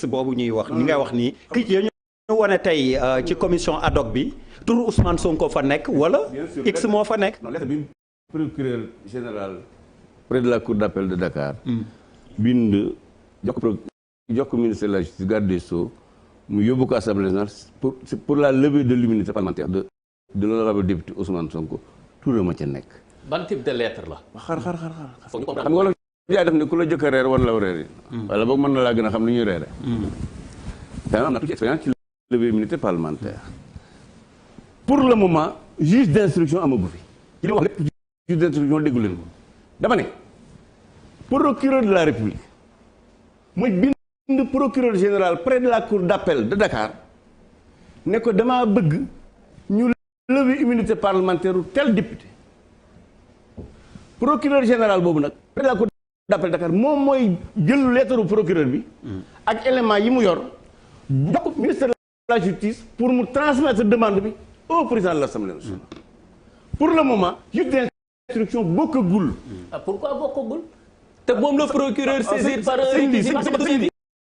X boobu ñuy wax ñi ngay wax nii këyit ya ñu wane tey ci commission ad hoc bi turu Ousmane Sonko fa nekk wala X moo fa nekk. non lettre bi procureur général près de la cour d'appel de Dakar bind jox ko ministre de la justice garde des sceaux mu yóbbu ko assemblée nationale pour la levée de l'immunité parlementaire de l'honorable député Ousmane Sonko turam ma ca nekk. ban type de lettre la. xar xam nga wala jaay def ne ku la jëkk a reer wan la reer yi wala boog mën na laa gën a xam lu ñuy reere dana am na tuuti expérience ci levée immunité parlementaire. Pour le moment juge d'instruction amagu fi ci li wax lépp juge d'instruction déggu leen ko dama ne procureur de la République mooy bind procureur général près de la cour d'appel de Dakar ne ko damaa bëgg ñu lever immunité parlementaire u tel député procureur général boobu nag près de la cour d'appel de Dakar moom mooy jël lettre procureur bi ak élément yi mu yor jox ko ministre de la justice pour mu transmettre demande bi au président de l'Assemblée nationale. Pour le moment juge d'instruction bokkagul. Pourquoi bokkagul te moom le procureur saisir par un réquisitoire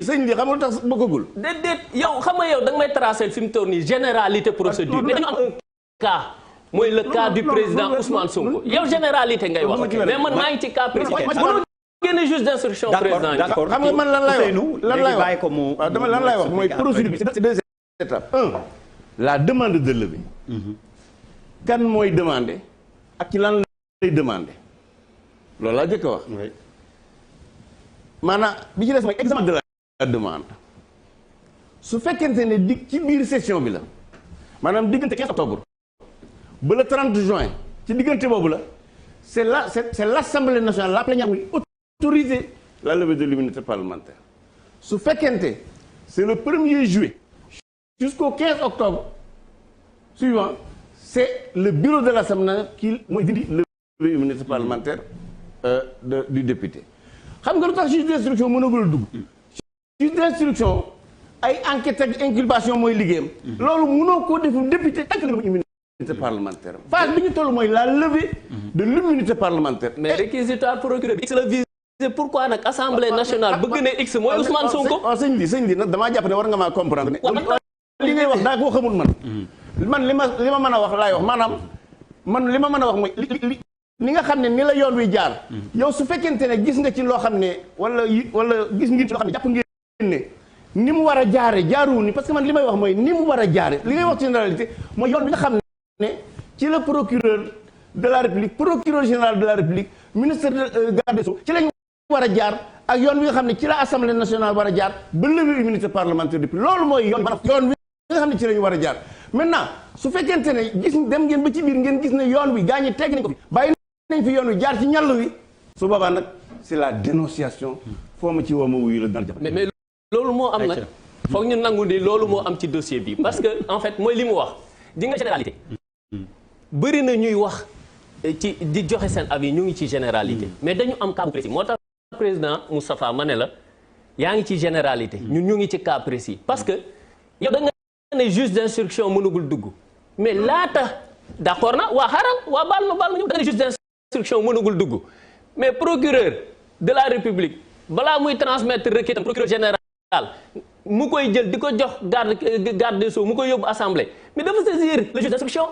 sëñ bi xam nga lu tax bokkagul. déedéet yow xam nga yow da nga may tracer fi mu toll nii généralité procédure mais dañu am un cas mooy le cas du président Ousmane Sonko yow généralité ngay wax mais man maa ngi ci cas précis mënoo génne juge d'instruction président d'accord xam nga man lan lay wax dama lan lay wax mooy procédure bi c'est deux étapes. La demande de levée. Kan mooy demander ak ci lan lay demander loolu laa jëkk a wax. maanaam bi ci des mooy examen de la demande su fekkente ne ci biir session bi la maanaam diggante 15 octobre ba le 30 juin ci diggante boobu la c'est l'Assemblée nationale la plénière muy autoriser la levée de l'immunité parlementaire su fekkente c'est le 1er juillet jusqu'au 15 octobre suivant c'est le bureau de l'Assemblée qui mooy dindi levée immunité parlementaire du député xam nga lu tax juge d'instruction mënagul dugg juge d'instruction ay enquête ak inculpation mooy liggéeyam loolu mënoo koo def député ak levée immunité parlementaire phase bi ñu toll mooy la levée de l'immunité parlementaire mais réquisitoire procureur bi X la visé pourquoi nag assemblée nationale bëgg ne X mooy Ousmane Sonko sëñ bi nag damaa jàpp ne war nga maa comprendre ne li ngay wax daa koo xamul man li ma mën a wax laay wax maanaam man li ma mën a wax mooy li nga xam ne ni la yoon wi jaar yow su fekkente ne gis nga ci loo xam ne wala gis ngeen ci loo xam ne jàpp ngeen ne ni mu war a jaare jaaruwu ni parce que man li may wax mooy ni mu war a jaare li ngay wax ci généralité mooy yoon bi nga xam ne ci la procureur de la République procureur général de la République ministre de garde des Sceaux ci lañu war a jaar ak yoon wi nga xam ne ci la Assemblée nationale war a jaar ba lever immunité parlementaire depuis loolu mooy yoon wi nga xam ne ci lañu war a jaar maintenant su fekkente ne gis dem ngeen ba ci biir ngeen gis ne yoon wi gaa ñi teg nañ ko fi bàyyi nañ fi yoon wi jaar ci ñàll wi su boobaa nag c'est la dénonciation foo ma ci woo ma wuyu la dal jàpp mais loolu moo am nag foog ñu nangu ni loolu moo am ci dossier bi parce que en fait mooy li mu wax di nga généralité bëri na ñuy wax ci di joxe seen avis ñu ngi ci généralité mais dañu am cas précis moo tax président Moustapha ma ne la yaa ngi ci généralité ñun ñu ngi ci cas précis parce que yow da nga ne juge d'instruction mënugul dugg mais laata d'accord na waa xaaral waa baal ma ñëw da nga ne juge d'instruction mënugul dugg mais procureur de la République balaa muy transmettre requête am procureur général mu koy jël di ko jox garde des Sceaux mu koy yóbbu assemblée mais dafa saisir le juge d'instruction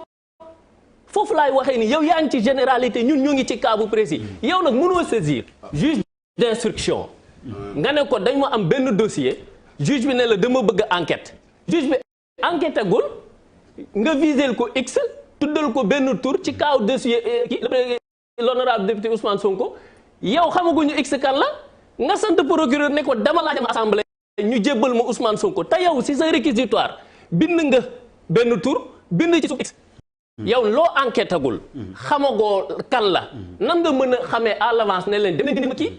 foofu laay waxee ni yow yaa ngi ci généralité ñun ñu ngi ci cas bu précis yow nag mënoo saisir juge d'instruction nga ne ko dañ ma am benn dossier juge bi ne la dama bëgg enquête juge bi enquête agul nga visel ko X tuddal ko benn tour ci cas dossier l'honorable député Ousmane Sonko yow xamaguñu X kan la nga sant procureur ne ko dama laa dem assemblée ñu jébbal ma Ousmane Sonko te yow si sa réquisitoire bind nga benn tour bind ci suuf X yow loo enquête agul xamagoo kan la nan nga mën a xamee à l'avance ne leen dina dindi ma kii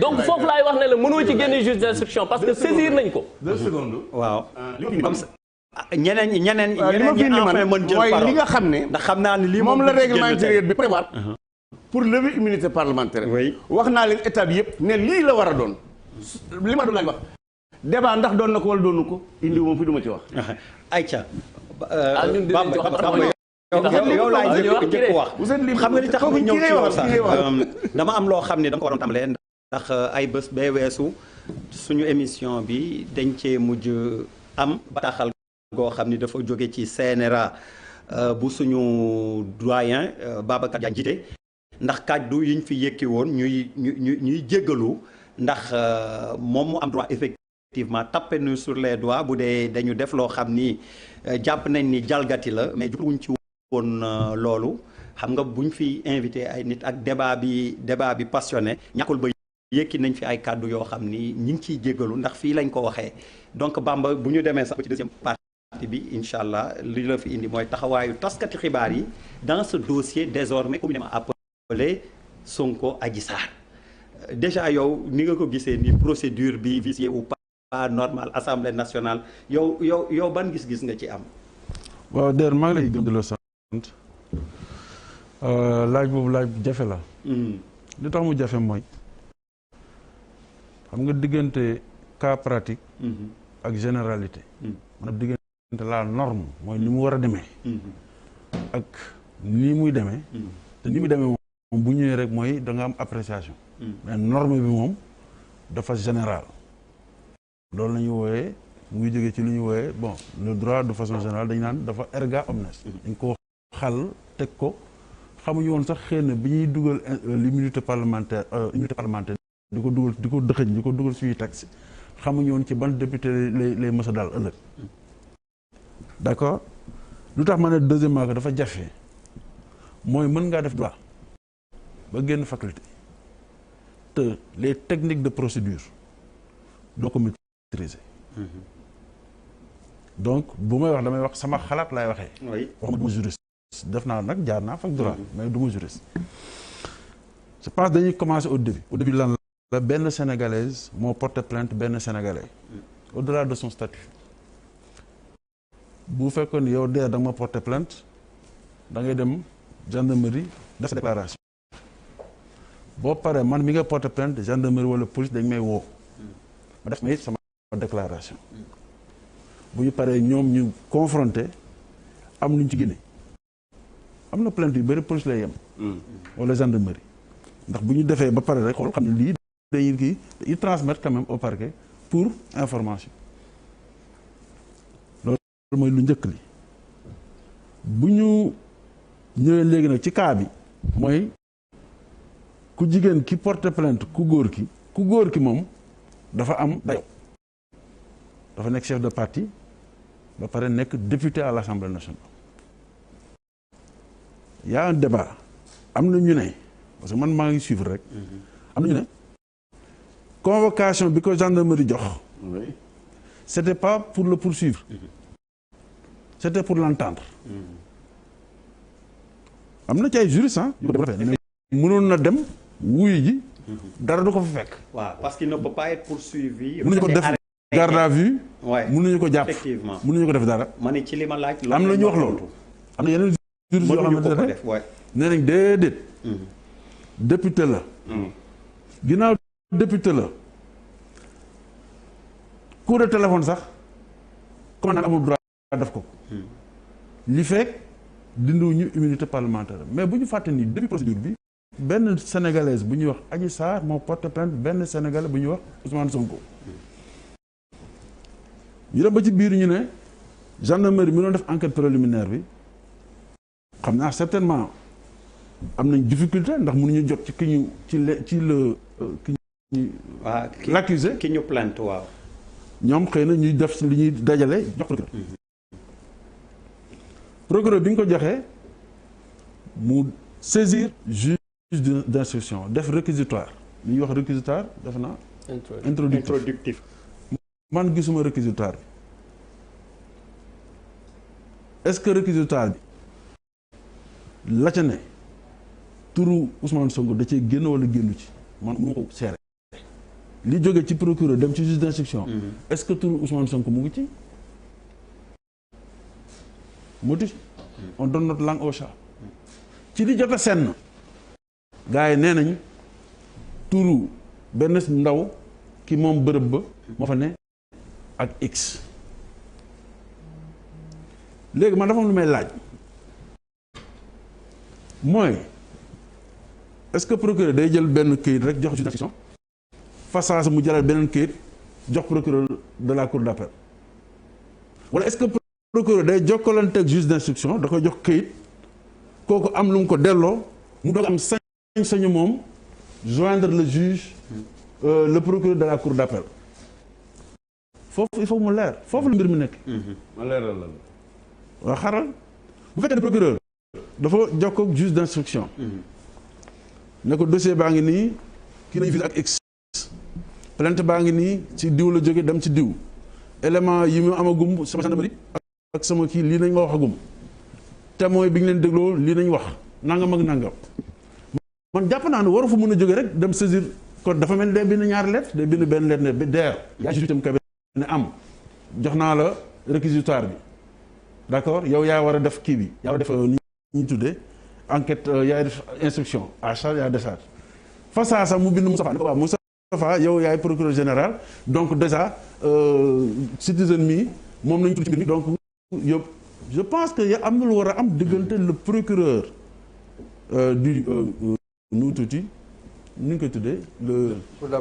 donc foofu laay wax ne la mënoo ci génne juge d'instruction parce que saisir nañ ko 2 secondes waaw ñeneen ñi enfin mën jël parole li nga xam ne ndax xam naa ne lii moom la règlement intérieur bi prévoir pour lever immunité parlementaire wax naa leen état bi yëpp ne lii la war a doon li ma doon laaj wax débat ndax doon na ko wala doonu ko indi moom fi du ma ci wax ayca yow laay jëkk wax xam nga li tax ma ñëw ci wax sax dama am loo xam ne dama ko waroon tàmbalee ndax ay bés bee weesu suñu émission bi dañ cee mujj am bataaxal goo xam ni dafa jóge ci CNRA bu suñu doyen Babacar Diagne jiite ndax kàddu yiñ fi yëkki woon ñuy jéggalu ndax moom mu am droit effectivement taper nous sur les doigts bu dee dañu def loo xam ni jàpp nañ ni jalgati la mais jubluwuñ ci woon loolu xam nga buñ fi invité ay nit ak débat bi passionné ñàkkul ba yëkki nañ fi ay kàddu yoo xam ni ñi ngi ciy jéggalu ndax fii lañ ko waxee donc Bamba bu ñu demee sax ci deuxième partie bi incha allah li la fi indi mooy taxawaayu taskati xibaar yi dans ce dossier désormais communément appelé Sonko Adji Sarr déjà yow ni nga ko gisee ni procédure bi viciée ou pas normale Assemblée nationale yow ban gis-gis nga ci am. waaw der maa ngi lay gëm di la sant laaj boobu laaj bu jafe la. li tax mu jafe mooy xam nga diggante cas pratique. ak généralité. maanaam diggante la norme mooy ni mu war a demee. ak ni muy demee. te ni muy demee moom bu ñëwee rek mooy da nga am appréciation. mais norme bi moom dafa général. loolu la ñuy wooyee mu ngi jógee ci lu ñuy wooyee bon le droit de façon générale dañu naan dafa erga omnes. dañ ko xal teg ko xamuñu woon sax xëy na bi ñuy dugal l'immunité parlementaire di ko dugal di ko dëxëñ di ko dugal suñuy texte xamuñu woon ci ban député lay mës a daal ëllëg. d'accord lu tax ma ne deuxièmement que dafa jafe mooy mën ngaa def droit ba génn faculté te les techniques de procédure doo ko maîtriser. donc bu may wax damay wax sama xalaat laay waxee. oui wax ma juriste. def naa nag jaar naa fac droit mais du ma juriste. je pense dañuy commencer au début. au début lan la benn sénégalaise moo porté plainte benn sénégalais. au-delà de son statut. bu fekkoon yow da nga ma porté plainte da ngay dem gendarmerie def sa déclaration. boo paree man mi nga porté plainte gendarmerie wala police dañ may woo. ma def may sama déclaration. bu ñu paree ñoom ñu confronté am luñ ci génne. am na plainte yu bëri police lay yem. wala gendarmerie. ndax bu ñu defee ba pare rek xool xam ne lii dañuy kii ils transmettent quand même au parquet pour information. loolu mooy lu njëkk li. bu ñu ñëwee léegi nag ci cas bi mooy ku jigéen ki porte plainte ku góor ki moom dafa am dayo dafa nekk chef de parti ba pare nekk député à l'Assemblée nationale. y a un débat am na ñu ne parce que man maa ngi suivre rek. am na ñu ne convocation bi ko gendarmerie jox. c'était pas pour le poursuivre. c'était pour l'entendre. am na ci ay juristes yu ko defee mais mënoon na dem wuyu ji. dara du ko fa fekk. waaw parce qu'il ne peut pas être poursuivi. mënuñu ko def garde à vue. waaye mënuñu ko jàpp effectivement mënuñu ko def dara. ma ne ci li ma laaj. am na ñu wax loolu. am na yeneen juristes yoo xamante ne def waay. nee nañ déedéet. député la. ginnaaw député la. coup de téléphone sax commandant amul droit def ko. li fekk dindiwuñu immunité parlementaire mais bu ñu fàtte ni depuis procédure bi. benn sénégalaise bu ñuy wax Adji Sarr moo porté plainte benn sénégalais bu ñuy wax Ousmane Sonko. ñu dem ba ci biir ñu ne gendarmerie mi doon def enquête préliminaire bi xam naa certainement am nañ difficulté ndax mënuñu jot ci ki ñu ci le ki ñu. waaw l'accusé ki ñu plainte waaw. ñoom xëy na ñuy def li ñuy dajale jox procureur. procureur bi ñu ko joxee mu saisir juge d'instruction def réquisitoire li ñuy wax réquisitoire def naa. introductif. man gisuma réquisitoire bi est-ce que réquisitoire bi la ca ne turu Ousmane Sonko da cee génn wala génnu ci man moo ko seere li jóge ci procureur dem ci juge d'instruction. est-ce que turu Ousmane Sonko mu ngi ci. motif on donne notre langue au chat. ci li jot a senn. gars yi nee nañ turu benn ndaw ki moom bërëb ba moo fa ne ak X. léegi man dafa am lu may laaj mooy est-ce que procureur day jël benn këyit rek jox juge d'instruction façon mu jëlal beneen këyit jox procureur de la cour d'appel wala est-ce que procureur day jokkalante ak juge d'instruction da koy jox këyit kooku am lu mu ko delloo mu doog am sañ-sañu moom joindre le juge le procureur de la cour d'appel foofu il faut mu leer foofu la mbir mi nekk. ma leeral la. waaw xaral bu fekkee ne procureur dafa jokkoo ak juge d'instruction. ne ko dossier baa ngi nii kii nañu fi ak x. plainte baa ngi nii ci diw la jóge dem ci diw élément yi mu amagum sama gendarmerie ak sama kii lii nañ ma waxagum témoin bi ñu leen dégloo lii nañ wax nangam ak nangam man jàpp naa ne waru fa mën a jóge rek dem saisir kon dafa mel ni day bind ñaari lettre day bind benn lettre ne bi DER yaa juge tam cabinet ne am jox naa la réquisitoire bi d'accord yow yaa war a def kii bi yaa war a def ni ñuy tuddee enquête yaay def instruction à charge et à décharge fa saa sax mu bind Moustapha ne ko waaw Moustapha yow yaay procureur général donc déjà citizen mi moom nañu tudd ci mbir mi donc yow je pense que ya am na lu war a am diggante le procureur du nu tuuti ni ñu koy tuddee le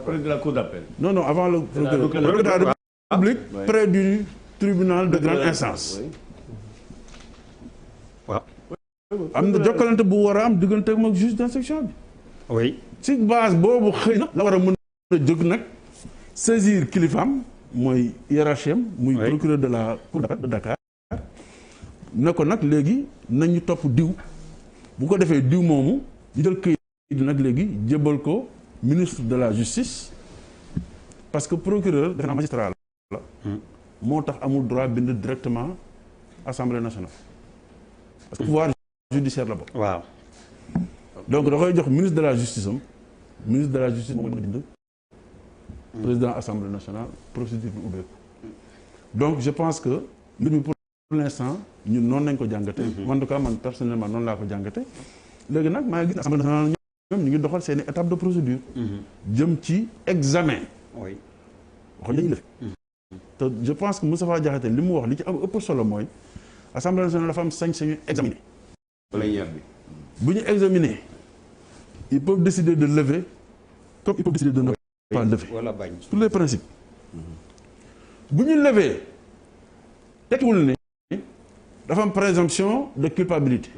président de la cour d'appel. non avant le procureur de la République près du tribunal de grande instance waaw am na jokkalante bu war a am diggante ak moom juge d'instruction bi oui ci base boobu xëy na la war a mën a jóg nag saisir kilifaam mooy hiérarchie muy procureur de la cour d'appel de Dakar ne ko nag léegi nañu topp diw bu ko defee diw moomu ñu jël këyit nag léegi jébbal ko ministre de la justice parce que procureur defe naa magistrat la moo tax amul droit bind directement assemblée nationale parce que pouvoir judiciaire la bokk waaw donc da koy jox ministre de la justice am ministre de la justice moom mooy bind président assemblée nationale procédure bi ubbeeku donc je pense que mbir mi pour l'instant ñun noonu nañ ko jàngate en tout cas man personnellement noonu laa ko jàngate léegi nag maa ngi gis assemblée nationale ñoom ñu ngi doxal seeni étape de procédure jëm ci examen oui wax lañu def te je pense que Moustapha Diakhaté li mu wax li ci am ëpp solo mooy assemblée nationale dafa am sañ-sañu examiner bu ñu examiner ils peuvent décider de lever comme ils peuvent décider de ne pas lever wala bañ tous les principes bu ñu lever tekkiwul ne dafa am présomption de culpabilité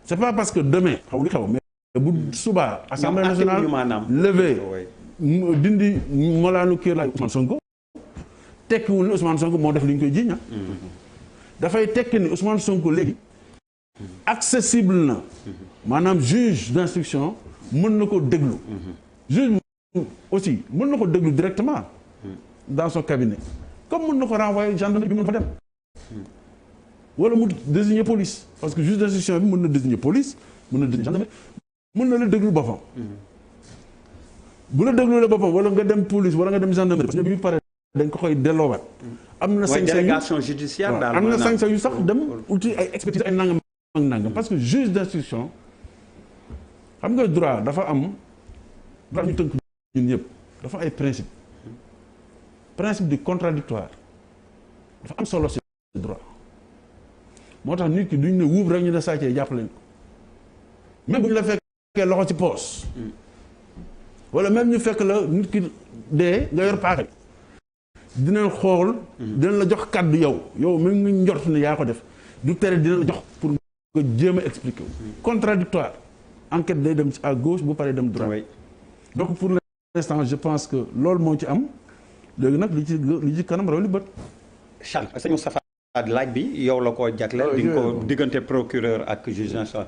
c'est pas parce que demain xaw li xaw mais bu subaa assemblée nationale lever dindi molaanu kii laay Ousmane Sonko tekkiwul ne Ousmane Sonko moo def li ñu koy jiiñ dafay tekki ni Ousmane Sonko léegi accessible na maanaam juge d'instruction mën na ko déglu juge aussi mën na ko déglu directement dans son cabinet comme mën na ko renvoyer gendarmerie bi mën fa dem wala mu désigner police parce que juge d'instruction bi mën na désigner police mën na désigner gendarmerie mën na la déglu boppam bu la déglu la boppam wala nga dem police wala nga dem gendarmerie parce que bi pare dañ ko koy delloowaat am na sañ-sañ délégation judiciaire daal am na sañ-sañ yu sax dem uti ay expertise ay nangam ak nangam parce que juge d'instruction xam nga droit dafa am droit ñu tënk ñun ñëpp dafa ay principe du contradictoire dafa am solo ci droit moo tax nit ki duñ ne wuub rek ñu ne sàccee jàpp lañ ko même bu ñu la fekkee loxo ci poos wala même ñu fekk la nit ki dee nga yor paaka dinañ xool dinañ la jox kàddu yow même nga njort ne yaa ko def du tere dinañ la jox pour nga jéem a expliquer contradictoire enquête day dem à gauche bu paree dem droite donc pour l'instant je pense que loolu moo ci am léegi nag li ci kanam raw li bët Charles sëñ Moustapha laaj bi yow la ko jagleel di nga ko diggante procureur ak juge d'instruction